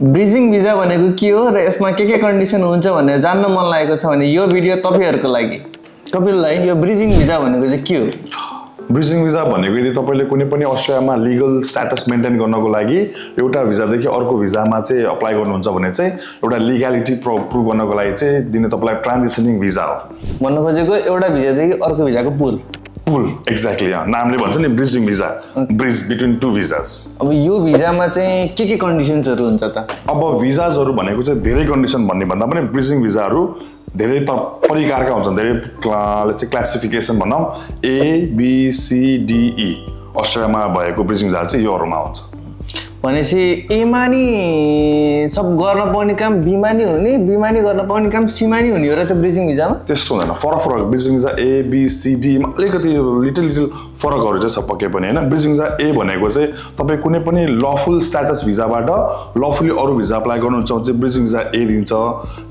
Bridging visa भनेको के हो र यसमा के कन्डिसन हुन्छ भनेर जान्न मन लागेको छ भने यो भिडियो तपाईहरुको लागि। कपिललाई यो ब्रिजिङ भिजा भनेको चाहिँ के हो? ब्रिजिङ भिजा भनेको यदि तपाईले कुनै पनि अस्ट्रेलियामा लिगल स्ट्याटस मेन्टेन गर्नको लागि एउटा भिजादेखि अर्को भिजामा चाहिँ अप्लाई गर्नुहुन्छ भने चाहिँ एउटा लिग्यालिटी प्रुभ गर्नको लागि चाहिँ दिने तपाईलाई ट्रान्जिसनिङ भिजा हो। भन्न खोजेको एउटा भिजादेखि अर्को भिजाको पुल एक्ज्याक्टली नामले भन्छ नि bridging visa, bridge between two visas. अब यो भिजामा चाहिँ के कन्डिसन्सहरु हुन्छ त? अब भिजाजहरु भनेको चाहिँ धेरै कन्डिसन भन्ने भन्दा पनि ब्रिजिङ भिजाहरु धेरै त प्रकारका हुन्छन्, धेरै क्लासिफिकेसन भनौं A B C D E। अस्ट्रेलियामा भएको ब्रिजिङ भिजा चाहिँ योहरुमा हुन्छ। भनेपछि ए मा नि सब गर्न पाउने काम बी मा नि हुने, बी मा नि गर्न पाउने काम सी मा नि हुने हो र त्यो ब्रिजिङ भिजामा? त्यस्तो हुँदैन, फरक bridging visa A B C D मा अलिकति लिटल फरकहरु चाहिँ छ पक्कै पनि हैन। ब्रिजिङ भिजा A भनेको चाहिँ तपाई कुनै पनि लफुल स्ट्याटस भिजाबाट लफुली अरु भिजा अप्लाई गर्नुहुन्छ भने चाहिँ ब्रिजिङ भिजा A दिन्छ,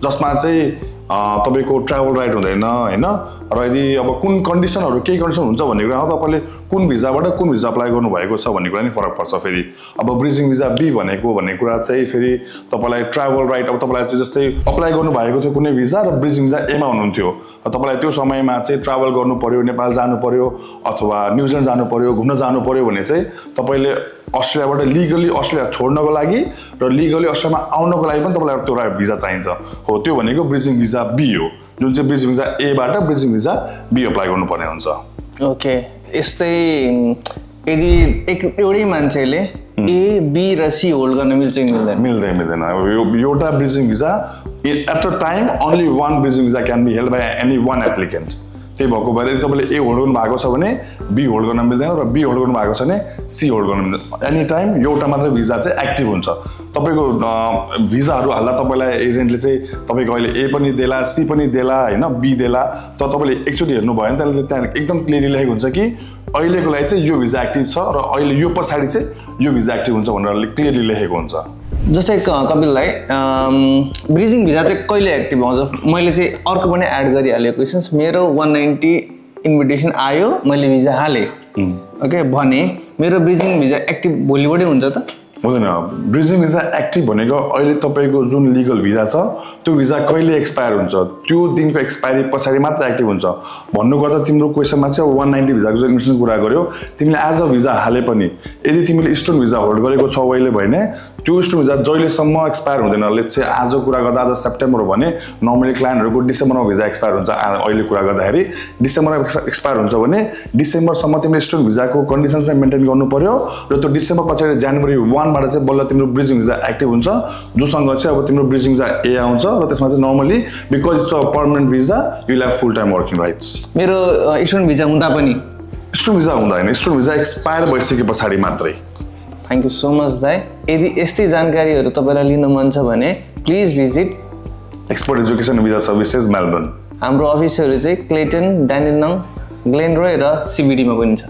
जसमा चाहिँ तपाईको ट्राभल राइट हुँदैन हैन। र यदि अब कुन कन्डिसनहरु के कन्डिसन हुन्छ भन्ने कुरा हो, तपाईले कुन भिजाबाट कुन भिजा अप्लाई गर्नु भएको छ भन्ने कुरा नि फरक पर्छ। फेरि अब ब्रिजिङ भिजा B भनेको भन्ने कुरा चाहिँ फेरि तपाईलाई ट्राभल राइट, अब तपाईलाई चाहिँ जस्तै अप्लाई गर्नु भएको थियो कुनै भिजा र ब्रिजिङ भिजा A मा हुनुहुन्थ्यो, तपाईलाई त्यो समयमा चाहिँ ट्राभल गर्नु पर्यो, नेपाल जानु पर्यो अथवा न्युजिल्यान्ड जानु पर्यो, घुम्न जानु पर्यो भने चाहिँ तपाईले अस्ट्रेलियाबाट लिगली अस्ट्रेलिया छोड्नको लागि र लिगली अस्ट्रेलियामा आउनको लागि पनि तपाईलाई त्यो भिजा चाहिन्छ हो। त्यो भनेको ब्रिजिङ भिजा B हो, जुन चाहिँ ब्रिजिङ भिजा A बाट ब्रिजिङ भिजा B अप्लाई गर्नुपर्ने हुन्छ। ओके, यस्तै यदि एउटै मान्छेले A B र C होल्ड गर्न मिल्छ कि मिल्दैन? मिल्दैन। एउटा bridging visa at a time only one bridging visa can be held by any one applicant. त्यही भएको भएर यदि तपाईले A होल्ड गर्नु भएको छ भने B होल्ड गर्न मिल्दैन र B होल्ड गर्नु भएको छ भने C होल्ड गर्न मिल्दैन। एनी टाइम एउटा मात्र भिजा चाहिँ एक्टिभ हुन्छ। तपाईको भिजाहरु हाल्दा तपाईलाई एजेन्टले चाहिँ तपाईको अहिले A पनि देला, C पनि देला हैन, B देला, त तपाईले एकचोटी हेर्नु भयो भने त्यसले त्यहाँ एकदम क्लियरली लेखेको हुन्छ कि अहिलेको लागि चाहिँ यो भिजा एक्टिभ छ र अहिले यो पछाडी चाहिँ यो भिजा एक्टिभ हुन्छ भनेर क्लियरली लेखेको हुन्छ। जस्तै कपिललाई ब्रिजिङ भिजा चाहिँ कहिले एक्टिभ आउँछ? मैले चाहिँ अर्को पनि एड गरिहालेँ क्वेशन्स। मेरो 190 इन्भिटेसन आयो, मैले भिजा हालेँ ओके भने मेरो ब्रिजिङ भिजा एक्टिभ भोलिबाटै हुन्छ त? हुँदैन। ब्रिजिङ भिजा एक्टिभ भनेको अहिले तपाईको जुन लिगल भिजा छ त्यो भिजा कहिले एक्सपायर हुन्छ, त्यो दिनको एक्सपायरी पछाडी मात्र एक्टिभ हुन्छ। भन्नु गर्दा तिम्रो क्वेशनमा चाहिँ 190 भिजाको जुन इन्भिटेसन कुरा गर्यो, तिमीले एज अ भिजा हाले पनि यदि तिमीले स्टुडेन्ट भिजा होल्ड गरेको छौ अहिले भने त्यो स्टुडेन्ट भिजा जहिलेसम्म एक्सपायर हुँदैन, लेट्स से आज कुरा गर्दा आज सेप्टेम्बर हो भने नर्मली क्लाइन्टहरुको डिसेम्बरमा भिजा एक्सपायर हुन्छ। अहिले कुरा गर्दाखेरि डिसेम्बरमा एक्सपायर हुन्छ भने डिसेम्बरसम्म तिमीले स्टुडेन्ट भिजाको कन्डिसन्स नै मेन्टेन गर्नु पर्यो र त्यो डिसेम्बर पछाडी जनवरी 1 बाट चाहिँ बल्ल तिम्रो ब्रिजिङ भिजा एक्टिभ हुन्छ, जोसँग चाहिँ अब तिम्रो ब्रिजिङ भिजा A आउँछ र त्यसमा चाहिँ normally because it's a permanent visa you will have full time working rights. मेरो स्टुडेन्ट भिजा हुँदा पनि? स्टुडेन्ट भिजा हुँदैन, स्टुडेन्ट भिजा एक्सपायर भइसके पछाडी मात्रै। थ्याङ्क यू सो मच दाइ। यदि यस्तै जानकारीहरु तपाईलाई लिन मन छ भने please visit expert education visa services Melbourne. हाम्रो अफिसहरु चाहिँ क्लेटन, ड्यानिनङ, ग्लेनरोय र CBD मा पनि छ।